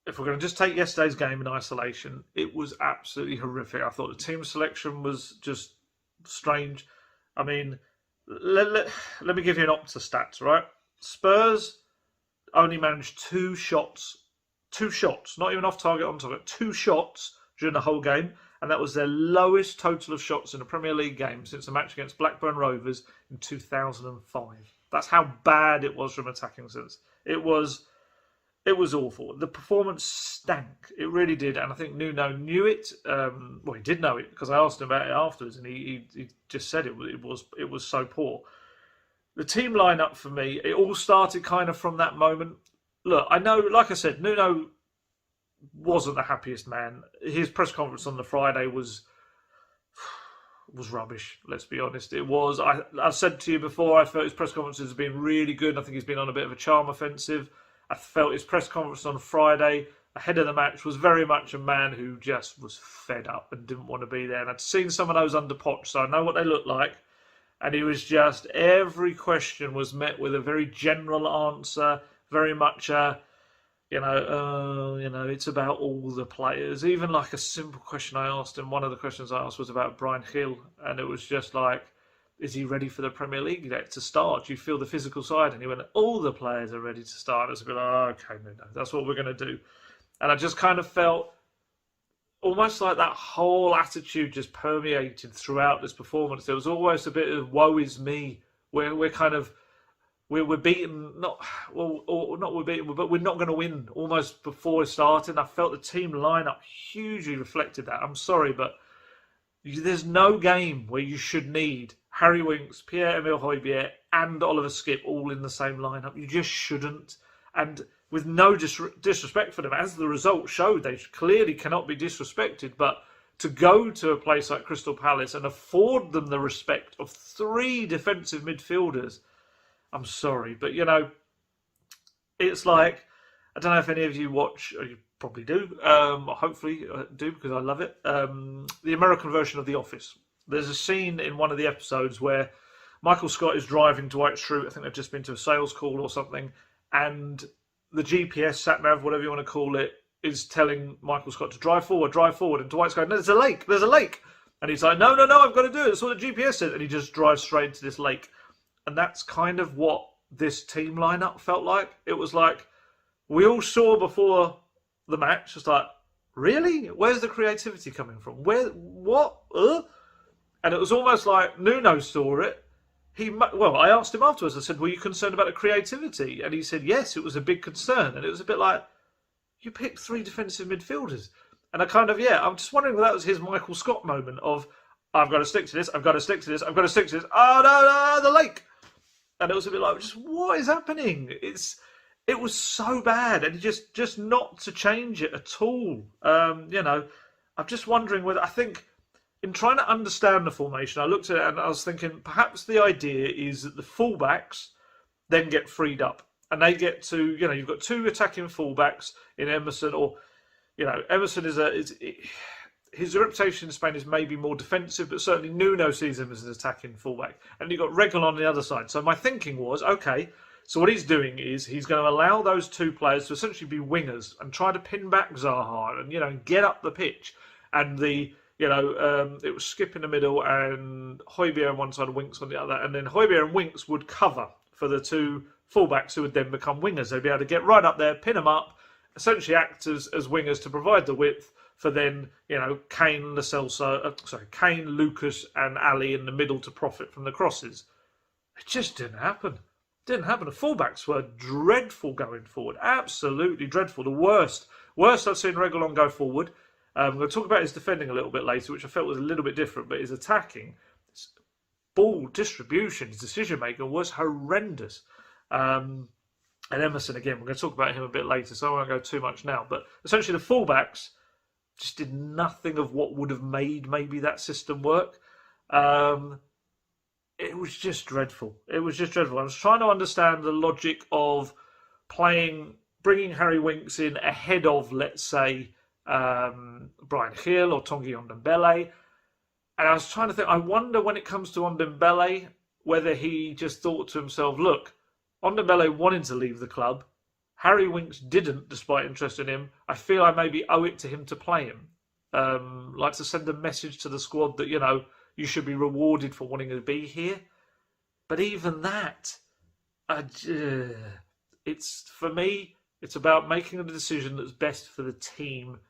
if we're going to just take yesterday's game in isolation, it was absolutely horrific. I thought the team selection was just strange. I mean, let me give you an Opta stats, right? Spurs only managed two shots, not even off target, on target, two shots during the whole game, and that was their lowest total of shots in a Premier League game since the match against Blackburn Rovers in 2005. That's how bad it was from attacking sense. It was awful. The performance stank. It really did, and I think Nuno knew it. Well, he did know it because I asked him about it afterwards, and he just said it was so poor. The team lineup for me, it all started kind of from that moment. Look, I know, like I said, Nuno wasn't the happiest man. His press conference on the Friday was rubbish, let's be honest. It was. I've said to you before, I felt his press conferences have been really good. I think he's been on a bit of a charm offensive. I felt his press conference on Friday, ahead of the match, was very much a man who just was fed up and didn't want to be there. And I'd seen some of those under Poch, so I know what they look like. And he was just, every question was met with a very general answer, very much it's about all the players. Even like a simple question I asked him, one of the questions I asked was about Brian Hill, and it was just like, is he ready for the Premier League to start? Do you feel the physical side? And he went, all the players are ready to start. I was like, oh, okay, no, that's what we're going to do. And I just kind of felt almost like that whole attitude just permeated throughout this performance. There was always a bit of woe is me, where we're beaten, but we're not going to win almost before it started. I felt the team lineup hugely reflected that. I'm sorry, but there's no game where you should need Harry Winks, Pierre-Emile Højbjerg and Oliver Skipp all in the same lineup. You just shouldn't. And with no disrespect for them, as the result showed, they clearly cannot be disrespected. But to go to a place like Crystal Palace and afford them the respect of three defensive midfielders, I'm sorry, but it's like, I don't know if any of you watch, or you probably do, hopefully do because I love it, the American version of The Office. There's a scene in one of the episodes where Michael Scott is driving Dwight Schrute. I think they've just been to a sales call or something, and the GPS, sat-nav, whatever you want to call it, is telling Michael Scott to drive forward, and Dwight's going, no, there's a lake, and he's like, no, I've got to do it, that's what the GPS said, and he just drives straight into this lake. And that's kind of what this team lineup felt like. It was like, we all saw before the match, just like, really? Where's the creativity coming from? What? And it was almost like Nuno saw it. I asked him afterwards, I said, were you concerned about the creativity? And he said, yes, it was a big concern. And it was a bit like, you picked three defensive midfielders. And I'm just wondering if that was his Michael Scott moment of, I've got to stick to this, I've got to stick to this. Oh, no, the lake. And it was a bit like, just what is happening? It was so bad, and just not to change it at all. I'm just wondering whether, I think, in trying to understand the formation, I looked at it and I was thinking perhaps the idea is that the fullbacks then get freed up, and they get to, you've got two attacking fullbacks in Emerson, or, Emerson his reputation in Spain is maybe more defensive, but certainly Nuno sees him as an attacking fullback. And you've got Regal on the other side. So my thinking was, okay, so what he's doing is he's going to allow those two players to essentially be wingers and try to pin back Zaha and, get up the pitch. And it was Skipp in the middle and Højbjerg on one side and Winks on the other. And then Højbjerg and Winks would cover for the two fullbacks who would then become wingers. They'd be able to get right up there, pin them up, essentially act as wingers to provide the width for then, Kane, Kane, Lucas and Ali in the middle to profit from the crosses. It just didn't happen. The fullbacks were dreadful going forward. Absolutely dreadful. The worst I've seen Reguilon go forward. I'm going to talk about his defending a little bit later, which I felt was a little bit different, but his attacking, his ball distribution, his decision-making was horrendous. And Emerson, again, we're going to talk about him a bit later, so I won't go too much now. But essentially the fullbacks just did nothing of what would have made maybe that system work. It was just dreadful. I was trying to understand the logic of bringing Harry Winks in ahead of, let's say, Brian Hill or Tanguy Ndombele. And I was trying to think, I wonder when it comes to Ndombele, whether he just thought to himself, look, Ndombele wanted to leave the club. Harry Winks didn't, despite interest in him, I feel I maybe owe it to him to play him. Like to send a message to the squad that, you should be rewarded for wanting to be here. But even that, it's for me, it's about making a decision that's best for the team,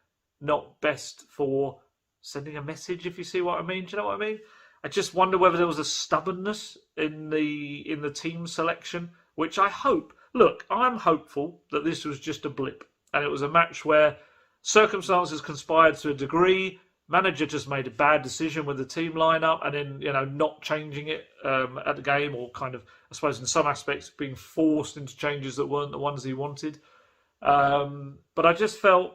not best for sending a message, if you see what I mean. Do you know what I mean? I just wonder whether there was a stubbornness in the team selection, which I hope. Look, I'm hopeful that this was just a blip, and it was a match where circumstances conspired to a degree. Manager just made a bad decision with the team lineup, and then not changing it at the game, or kind of, I suppose, in some aspects, being forced into changes that weren't the ones he wanted. But I just felt,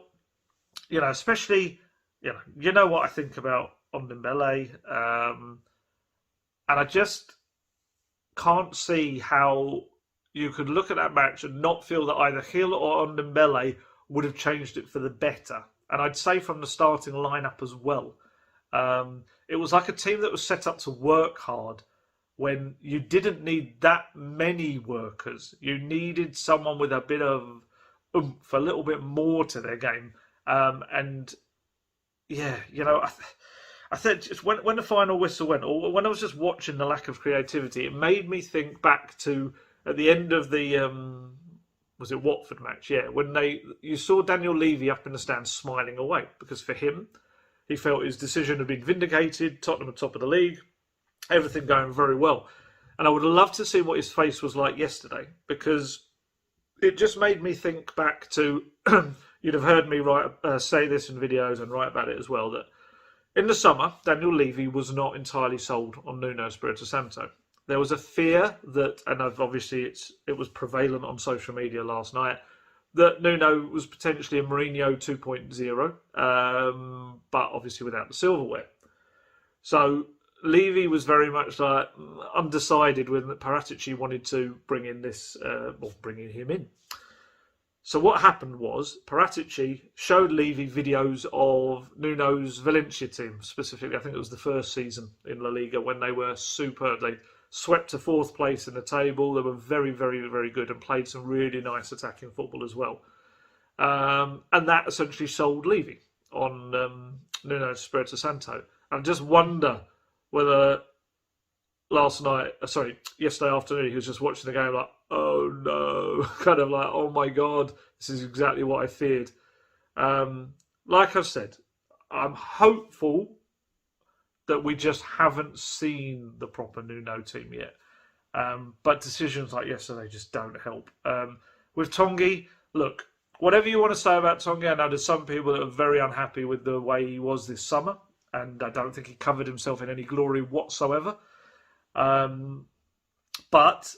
especially, you know what I think about Ndombele, and I just can't see how you could look at that match and not feel that either Hill or Ndombele would have changed it for the better. And I'd say from the starting lineup as well. It was like a team that was set up to work hard when you didn't need that many workers. You needed someone with a bit of oomph, a little bit more to their game. And yeah, I think just when the final whistle went, or when I was just watching the lack of creativity, it made me think back to at the end of the was it Watford match? Yeah, when you saw Daniel Levy up in the stands smiling away, because for him, he felt his decision had been vindicated. Tottenham are top of the league, everything going very well, and I would love to see what his face was like yesterday, because it just made me think back to you'd have heard me say this in videos and write about it as well, that in the summer, Daniel Levy was not entirely sold on Nuno Espirito Santo. There was a fear that, and obviously it was prevalent on social media last night, that Nuno was potentially a Mourinho 2.0, but obviously without the silverware. So Levy was very much like undecided when Paratici wanted to bring in bringing him in. So what happened was Paratici showed Levy videos of Nuno's Valencia team, specifically. I think it was the first season in La Liga when they were superb. They swept to fourth place in the table. They were very, very, very good and played some really nice attacking football as well. And that essentially sold Levy on Nuno Espirito Santo. I just wonder whether yesterday afternoon, he was just watching the game like, oh no, kind of like, oh my God, this is exactly what I feared. Like I've said, I'm hopeful that we just haven't seen the proper Nuno team yet. But decisions like yesterday just don't help. With Tongi, look, whatever you want to say about Tongi, I know there's some people that are very unhappy with the way he was this summer, and I don't think he covered himself in any glory whatsoever. But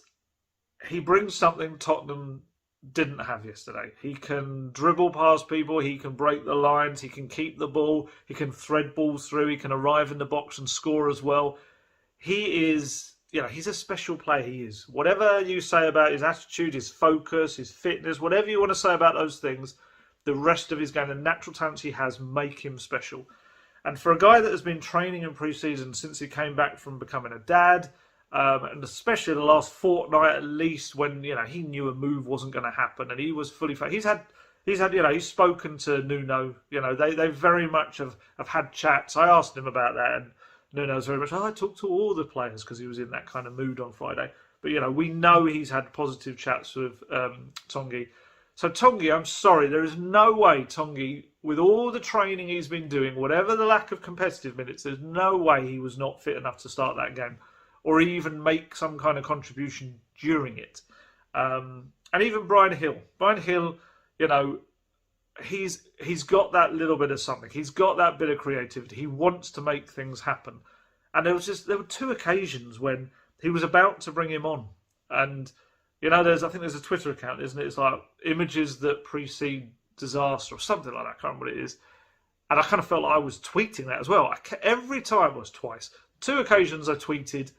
he brings something Tottenham didn't have yesterday. He can dribble past people, he can break the lines, he can keep the ball, he can thread balls through, he can arrive in the box and score as well. He is, he's a special player, he is. Whatever you say about his attitude, his focus, his fitness, whatever you want to say about those things, the rest of his game, the natural talents he has, make him special. And for a guy that has been training in pre-season since he came back from becoming a dad, and especially the last fortnight at least, when he knew a move wasn't going to happen, and he was fully fit. He's spoken to Nuno. They very much have had chats. I asked him about that, and Nuno's very much, I talked to all the players, because he was in that kind of mood on Friday. But we know he's had positive chats with Tongi. So Tongi, I'm sorry, there is no way Tongi, with all the training he's been doing, whatever the lack of competitive minutes, there's no way he was not fit enough to start that game, or even make some kind of contribution during it. And even Brian Hill. Brian Hill, he's got that little bit of something. He's got that bit of creativity. He wants to make things happen. And there were two occasions when he was about to bring him on. And, I think there's a Twitter account, isn't it? It's like images that precede disaster or something like that. I can't remember what it is. And I kind of felt like I was tweeting that as well. Every time was twice. Two occasions I tweeted,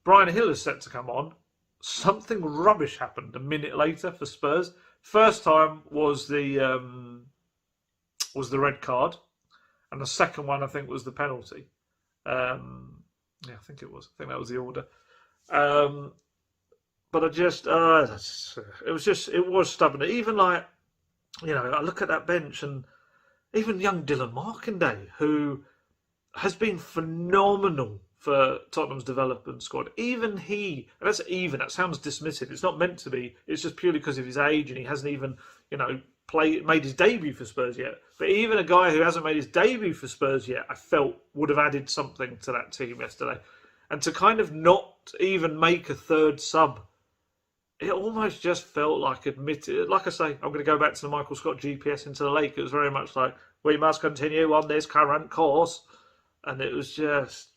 Brian Hill is set to come on. Something rubbish happened a minute later for Spurs. First time was the red card, and the second one I think was the penalty. I think it was. I think that was the order. but I just, it was stubborn. Even like, I look at that bench and even young Dylan Markindale, who has been phenomenal for Tottenham's development squad. Even he, and that sounds dismissive. It's not meant to be. It's just purely because of his age and he hasn't even, made his debut for Spurs yet. But even a guy who hasn't made his debut for Spurs yet, I felt would have added something to that team yesterday. And to kind of not even make a third sub, it almost just felt like admitted. Like I say, I'm going to go back to the Michael Scott GPS into the lake. It was very much like, we must continue on this current course. And it was just,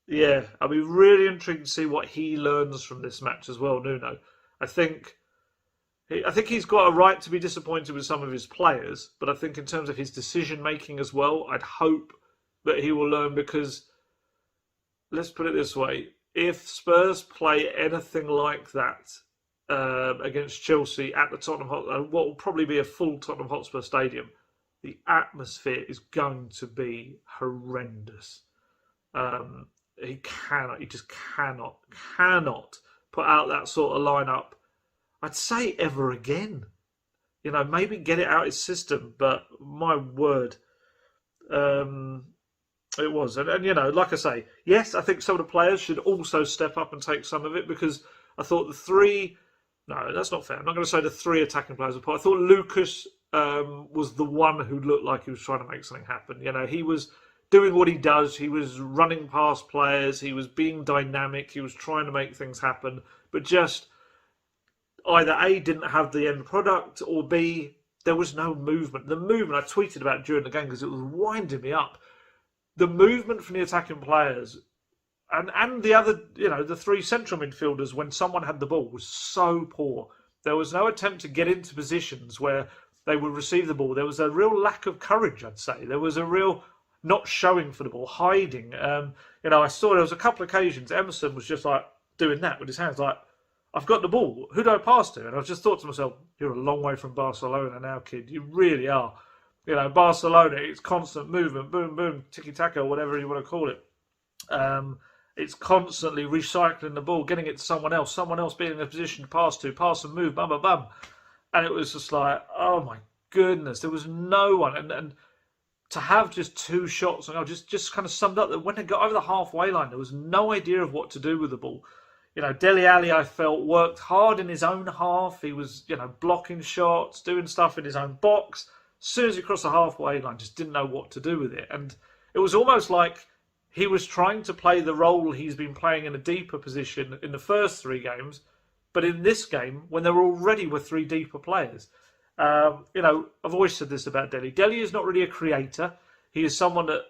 yeah, I'll be really intrigued to see what he learns from this match as well, Nuno. I think he's got a right to be disappointed with some of his players, but I think in terms of his decision-making as well, I'd hope that he will learn because, let's put it this way, if Spurs play anything like that against Chelsea at the Tottenham Hotspur, what will probably be a full Tottenham Hotspur stadium, the atmosphere is going to be horrendous. He just cannot put out that sort of lineup. I'd say ever again. Maybe get it out his system, but my word, it was. And like I say, yes, I think some of the players should also step up and take some of it because I thought no, that's not fair. I'm not going to say the three attacking players were poor. I thought Lucas was the one who looked like he was trying to make something happen. He was doing what he does. He was running past players. He was being dynamic. He was trying to make things happen. But just either A, didn't have the end product, or B, there was no movement. The movement, I tweeted about during the game because it was winding me up. The movement from the attacking players and the other, the three central midfielders when someone had the ball was so poor. There was no attempt to get into positions where they would receive the ball. There was a real lack of courage, I'd say. There was a real not showing for the ball, hiding. I saw there was a couple of occasions Emerson was just like doing that with his hands, like, I've got the ball. Who do I pass to? And I just thought to myself, you're a long way from Barcelona now, kid. You really are. Barcelona, it's constant movement, boom, boom, tiki-taka, whatever you want to call it. It's constantly recycling the ball, getting it to someone else being in a position to pass and move, bum, bum, bum. And it was just like, oh my goodness, there was no one. And to have just two shots, and I just kind of summed up that when they got over the halfway line, there was no idea of what to do with the ball. Dele Alli, I felt, worked hard in his own half. He was, blocking shots, doing stuff in his own box. As soon as he crossed the halfway line, just didn't know what to do with it. And it was almost like he was trying to play the role he's been playing in a deeper position in the first three games, but in this game, when there already were three deeper players. I've always said this about Dele. Dele is not really a creator. He is someone that,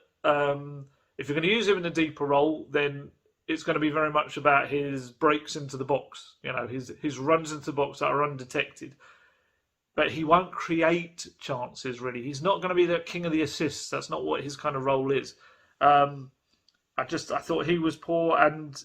if you're going to use him in a deeper role, then it's going to be very much about his breaks into the box, his runs into the box that are undetected. But he won't create chances, really. He's not going to be the king of the assists. That's not what his kind of role is. I thought he was poor, and